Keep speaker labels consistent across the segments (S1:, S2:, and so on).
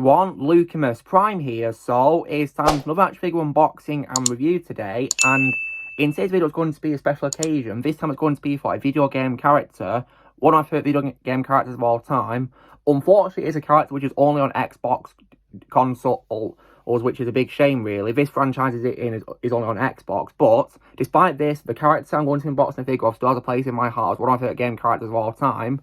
S1: everyone, Lucamus Prime here. So it's time for another action figure unboxing and review today, and in today's video it's going to be a special occasion. This time it's going to be for a video game character, one of my favourite video game characters of all time. Unfortunately, it's a character which is only on Xbox console, which is a big shame really. This franchise is only on Xbox, but despite this, the character I'm going to unbox the figure of still has a place in my heart as one of my favourite game characters of all time.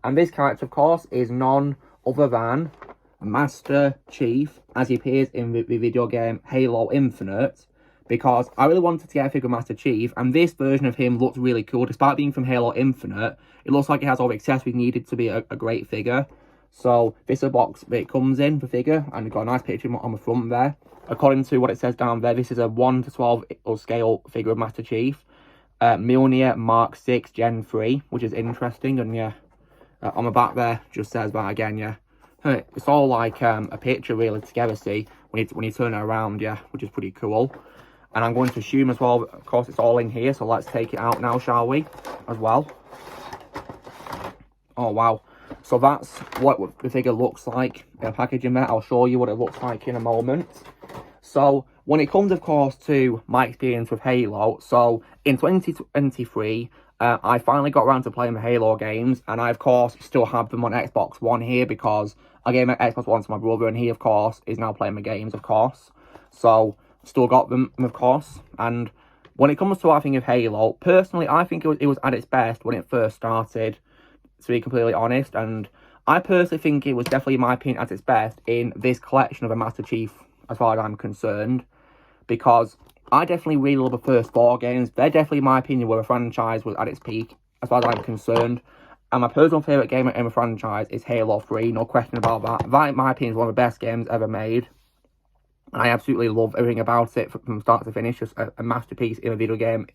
S1: And this character, of course, is none other than Master Chief, as he appears in the video game Halo Infinite, because I really wanted to get a figure of Master Chief, and this version of him looks really cool. Despite being from Halo Infinite, it looks like it has all the accessories needed to be a great figure. So this is a box that it comes in, the figure, and it's got a nice picture on the front there. According to what it says down there, this is a 1:12 scale figure of Master Chief. MJOLNIR Mark 6 Gen 3, which is interesting, and yeah, on the back there just says that again, yeah. It's all like a picture really together, see, when you turn it around, yeah, which is pretty cool. And I'm going to assume as well, of course, it's all in here, so let's take it out now, shall we, as well. Oh, wow. So that's what the figure looks like in a packaging there. I'll show you what it looks like in a moment. So, when it comes, of course, to my experience with Halo, so in 2023, I finally got around to playing the Halo games, and I, of course, still have them on Xbox One here because I gave my Xbox One to my brother, and he, of course, is now playing the games, of course. So, still got them, of course. And when it comes to what I think of Halo, personally, I think it was at its best when it first started, to be completely honest. And I personally think it was definitely, in my opinion, at its best in this collection of a Master Chief, as far as I'm concerned, because I definitely really love the first 4 games. They're definitely, in my opinion, where the franchise was at its peak, as far as I'm concerned. And my personal favourite game in the franchise is Halo 3, no question about that. That, in my opinion, is one of the best games ever made. And I absolutely love everything about it from start to finish, just a masterpiece in the video game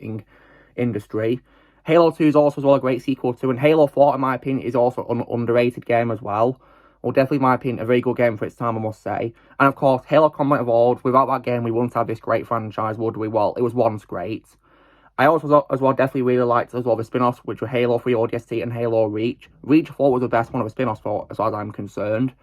S1: industry. Halo 2 is also as well a great sequel to, and Halo 4, in my opinion, is also an underrated game as well. Well, definitely, in my opinion, a very good game for its time, I must say. And, of course, Halo Combat Evolved. Without that game, we wouldn't have this great franchise, would we? Well, it was once great. I also, as well, definitely really liked, as well, the spin-offs, which were Halo 3 ODST and Halo Reach. Reach, I thought, was the best one of the spin-offs, as far as I'm concerned.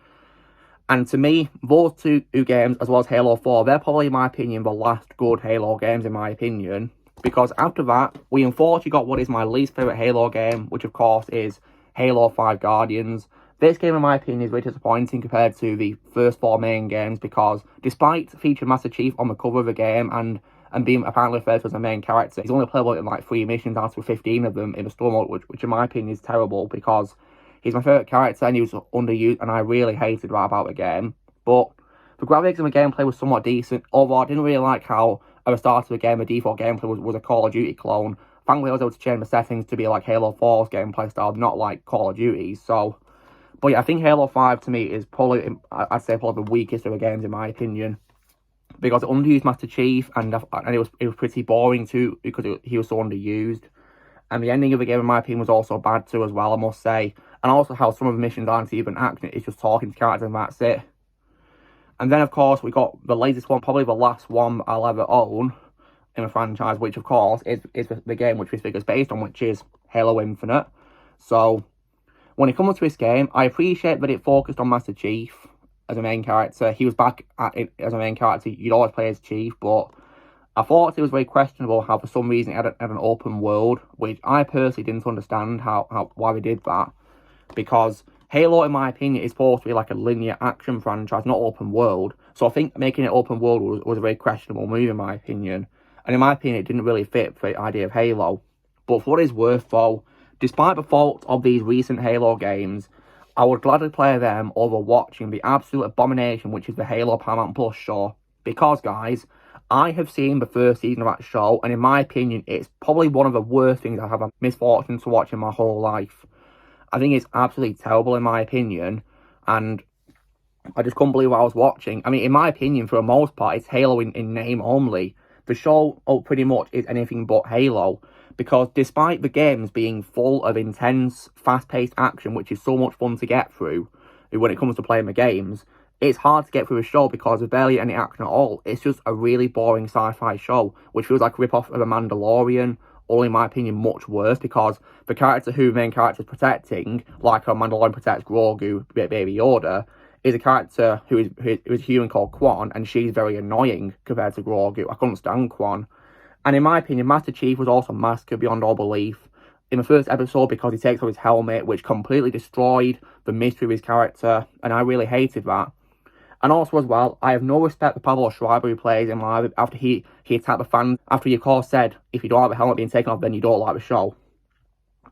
S1: And to me, those two games, as well as Halo 4, they're probably, in my opinion, the last good Halo games, in my opinion. Because after that, we unfortunately got what is my least favourite Halo game, which, of course, is Halo 5 Guardians. This game, in my opinion, is very disappointing compared to the first 4 main games, because despite featuring Master Chief on the cover of the game and being apparently referred to as a main character, he's only playable in like 3 missions out of 15 of them in the store mode, which in my opinion is terrible, because he's my favourite character and he was underused, and I really hated that about the game. But the graphics and the gameplay was somewhat decent, although I didn't really like how at the start of the game the default gameplay was a Call of Duty clone. Thankfully, I was able to change the settings to be like Halo 4's gameplay style, not like Call of Duty's, so. But yeah, I think Halo 5 to me is probably, I'd say, probably the weakest of the games in my opinion, because it underused Master Chief, and it was pretty boring too, because he was so underused. And the ending of the game, in my opinion, was also bad too, as well, I must say. And also how some of the missions aren't even action, it's just talking to characters and that's it. And then, of course, we got the latest one, probably the last one I'll ever own in the franchise, which, of course, is the game which this figure is based on, which is Halo Infinite. So, when it comes to this game, I appreciate that it focused on Master Chief as a main character. He was back at it as a main character. You'd always play as Chief, but I thought it was very questionable how, for some reason, it had an open world, which I personally didn't understand why they did that. Because Halo, in my opinion, is supposed to be like a linear action franchise, not open world. So I think making it open world was a very questionable move, in my opinion. And in my opinion, it didn't really fit for the idea of Halo. But for what it's worth, though, despite the faults of these recent Halo games, I would gladly play them over watching the absolute abomination which is the Halo Paramount Plus show. Because, guys, I have seen the first season of that show, and in my opinion, it's probably one of the worst things I've had the misfortune to watch in my whole life. I think it's absolutely terrible, in my opinion, and I just couldn't believe what I was watching. I mean, in my opinion, for the most part, it's Halo in name only. The show, pretty much, is anything but Halo. Because despite the games being full of intense, fast-paced action, which is so much fun to get through when it comes to playing the games, it's hard to get through the show because there's barely any action at all. It's just a really boring sci-fi show, which feels like a rip-off of The Mandalorian, only in my opinion much worse, because the character who the main character is protecting, like how Mandalorian protects Grogu, Baby Yoda, is a character who is a human called Quan, and she's very annoying compared to Grogu. I couldn't stand Quan. And in my opinion, Master Chief was also massacred beyond all belief in the first episode because he takes off his helmet, which completely destroyed the mystery of his character, and I really hated that. And also as well, I have no respect for Pablo Schreiber, who plays him live, after he attacked the fans, after he of course said, if you don't like the helmet being taken off, then you don't like the show.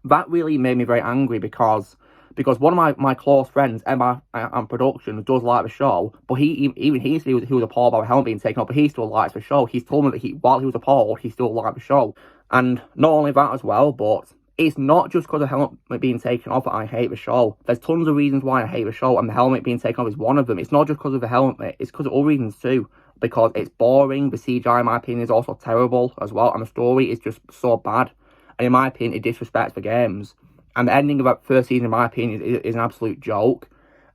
S1: That really made me very angry because one of my close friends, Emma and Production, does like the show, but he said he was appalled by the helmet being taken off, but he still likes the show. He's told me that while he was appalled, he still liked the show. And not only that as well, but it's not just because of the helmet being taken off that I hate the show. There's tons of reasons why I hate the show, and the helmet being taken off is one of them. It's not just because of the helmet, it's because of other reasons too. Because it's boring, the CGI in my opinion is also terrible as well, and the story is just so bad. And in my opinion, it disrespects the games. And the ending of that first season, in my opinion, is an absolute joke.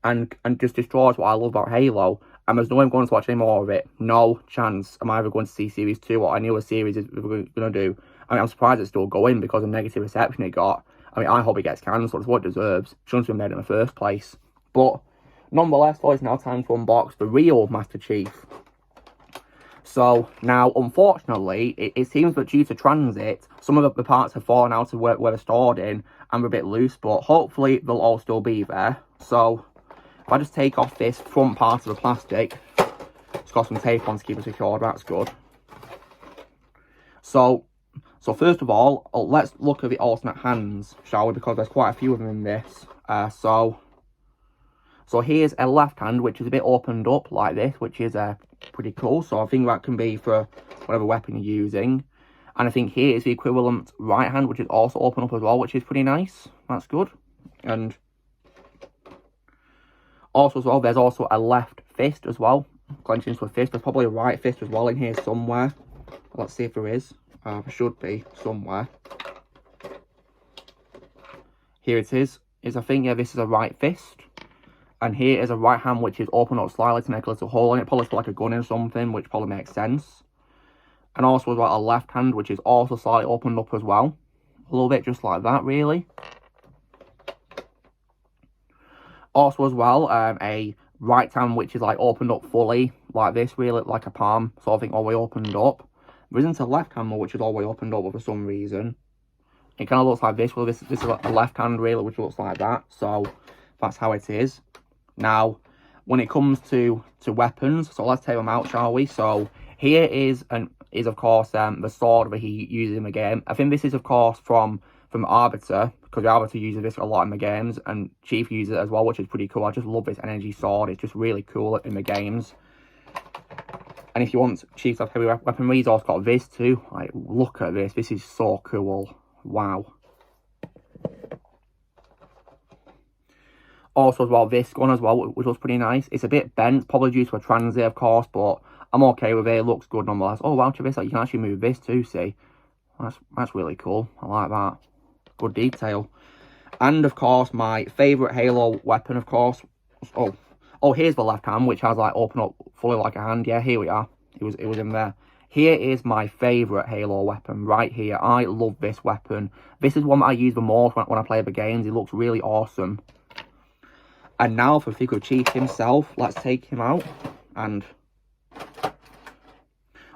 S1: And just destroys what I love about Halo. And there's no way I'm going to watch any more of it. No chance am I ever going to see Series 2 or any other series we're going to do. I mean, I'm surprised it's still going because of the negative reception it got. I mean, I hope it gets cancelled. It's what it deserves. It shouldn't have been made in the first place. But nonetheless, it's now time to unbox the real Master Chief. So now, unfortunately, it seems that due to transit, some of the parts have fallen out of where they're stored in and are a bit loose, but hopefully they'll all still be there. So if I just take off this front part of the plastic, it's got some tape on to keep it secured, that's good. So first of all, let's look at the alternate hands, shall we, because there's quite a few of them in this. So here's a left hand, which is a bit opened up like this, which is pretty cool. So I think that can be for whatever weapon you're using. And I think here is the equivalent right hand, which is also open up as well, which is pretty nice. That's good. And also as well, there's also a left fist as well, clenched into a fist. There's probably a right fist as well in here somewhere. Let's see if there is. There should be somewhere. Here it is. I think, yeah, this is a right fist. And here is a right hand, which is open up slightly to make a little hole in it. Probably like a gun or something, which probably makes sense. And also as well, a left hand, which is also slightly opened up as well. A little bit just like that, really. Also as well, a right hand, which is like opened up fully, like this, really, like a palm sort of thing, all the way opened up. There isn't a left hand, which is all the way opened up for some reason. It kind of looks like this. Well, this is a left hand, really, which looks like that. So that's how it is. Now, when it comes to weapons, so let's take them out, shall we? So here is of course the sword that he uses in the game. I think this is of course from Arbiter, because the Arbiter uses this a lot in the games, and Chief uses it as well, which is pretty cool. I just love this energy sword. It's just really cool in the games. And if you want Chief's heavy weaponry, he's also got this too. Like, look at this. This is so cool. Wow. Also as well, this gun as well, which looks pretty nice. It's a bit bent, probably due to a transit, of course, but I'm okay with it. It looks good nonetheless. Oh, wow, check this out. You can actually move this too, see? That's really cool. I like that. Good detail. And, of course, my favourite Halo weapon, of course. Oh, here's the left hand, which has, like, open up fully like a hand. Yeah, here we are. It was in there. Here is my favourite Halo weapon, right here. I love this weapon. This is one that I use the most when I play the games. It looks really awesome. And now for Figure Chief himself, let's take him out. And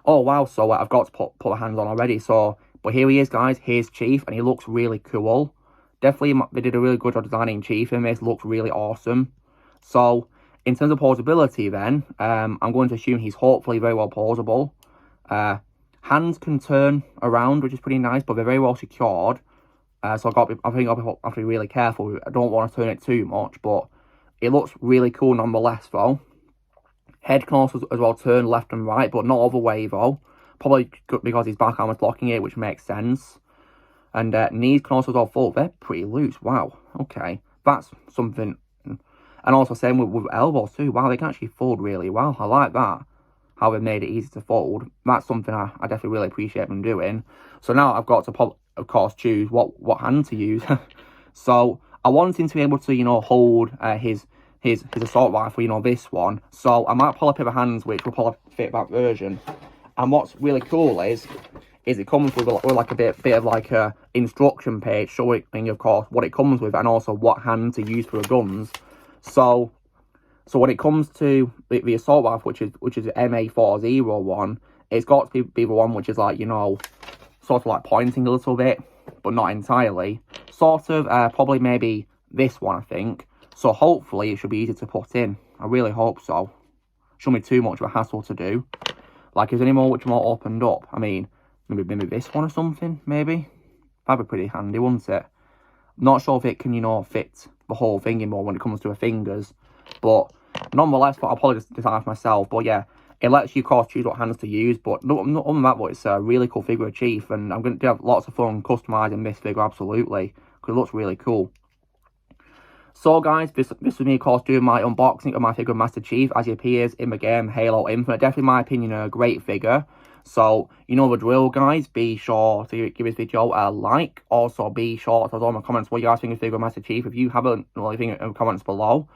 S1: oh wow, so I've got to put the hands on already. So, but here he is, guys. Here's Chief, and he looks really cool. Definitely, they did a really good job designing Chief in this. Looks really awesome. So, in terms of posability, then I'm going to assume he's hopefully very well posable. Hands can turn around, which is pretty nice, but they're very well secured. So I think I'll have to be really careful. I don't want to turn it too much, but it looks really cool nonetheless, though. Head can also as well turn left and right, but not all the way, though. Probably because his back arm is blocking it, which makes sense. And knees can also as well fold. They're pretty loose. Wow. Okay. That's something. And also same with elbows too. Wow, they can actually fold really well. I like that. How they made it easy to fold. That's something I definitely really appreciate them doing. So now I've got to, of course, choose what hand to use. So I want him to be able to, hold his assault rifle, this one. So I might pull up the hands, which will probably fit that version. And what's really cool is it comes with like a bit of like a instruction page showing, of course, what it comes with and also what hand to use for the guns. So So when it comes to the assault rifle, which is MA401, it's got to be the one which is like, you know, sort of like pointing a little bit, but not entirely. Sort of, probably maybe this one, I think. So hopefully it should be easy to put in. I really hope so. Shouldn't be too much of a hassle to do. Like, is there any more which are more opened up? I mean, maybe this one or something, maybe? That'd be pretty handy, wouldn't it? Not sure if it can, you know, fit the whole thing in more when it comes to the fingers. But nonetheless, I'll probably just decide for myself. But yeah, it lets you, of course, choose what hands to use. But other than that, but it's a really cool figure of Chief. And I'm going to have lots of fun customising this figure, absolutely. Because it looks really cool. So guys, this was me, of course, doing my unboxing of my figure of Master Chief as he appears in the game Halo Infinite. Definitely, in my opinion, a great figure. So, you know the drill, guys. Be sure to give this video a like. Also, be sure to tell all my comments what you guys think of the figure of Master Chief. If you haven't, leave in the comments below.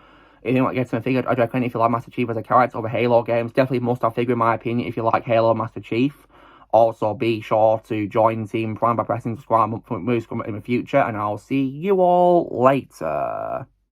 S1: If you want to get some figure, I reckon if you like Master Chief as a character over Halo games, definitely must-have figure in my opinion if you like Halo Master Chief. Also, be sure to join Team Prime by pressing subscribe for moves coming in the future, and I'll see you all later.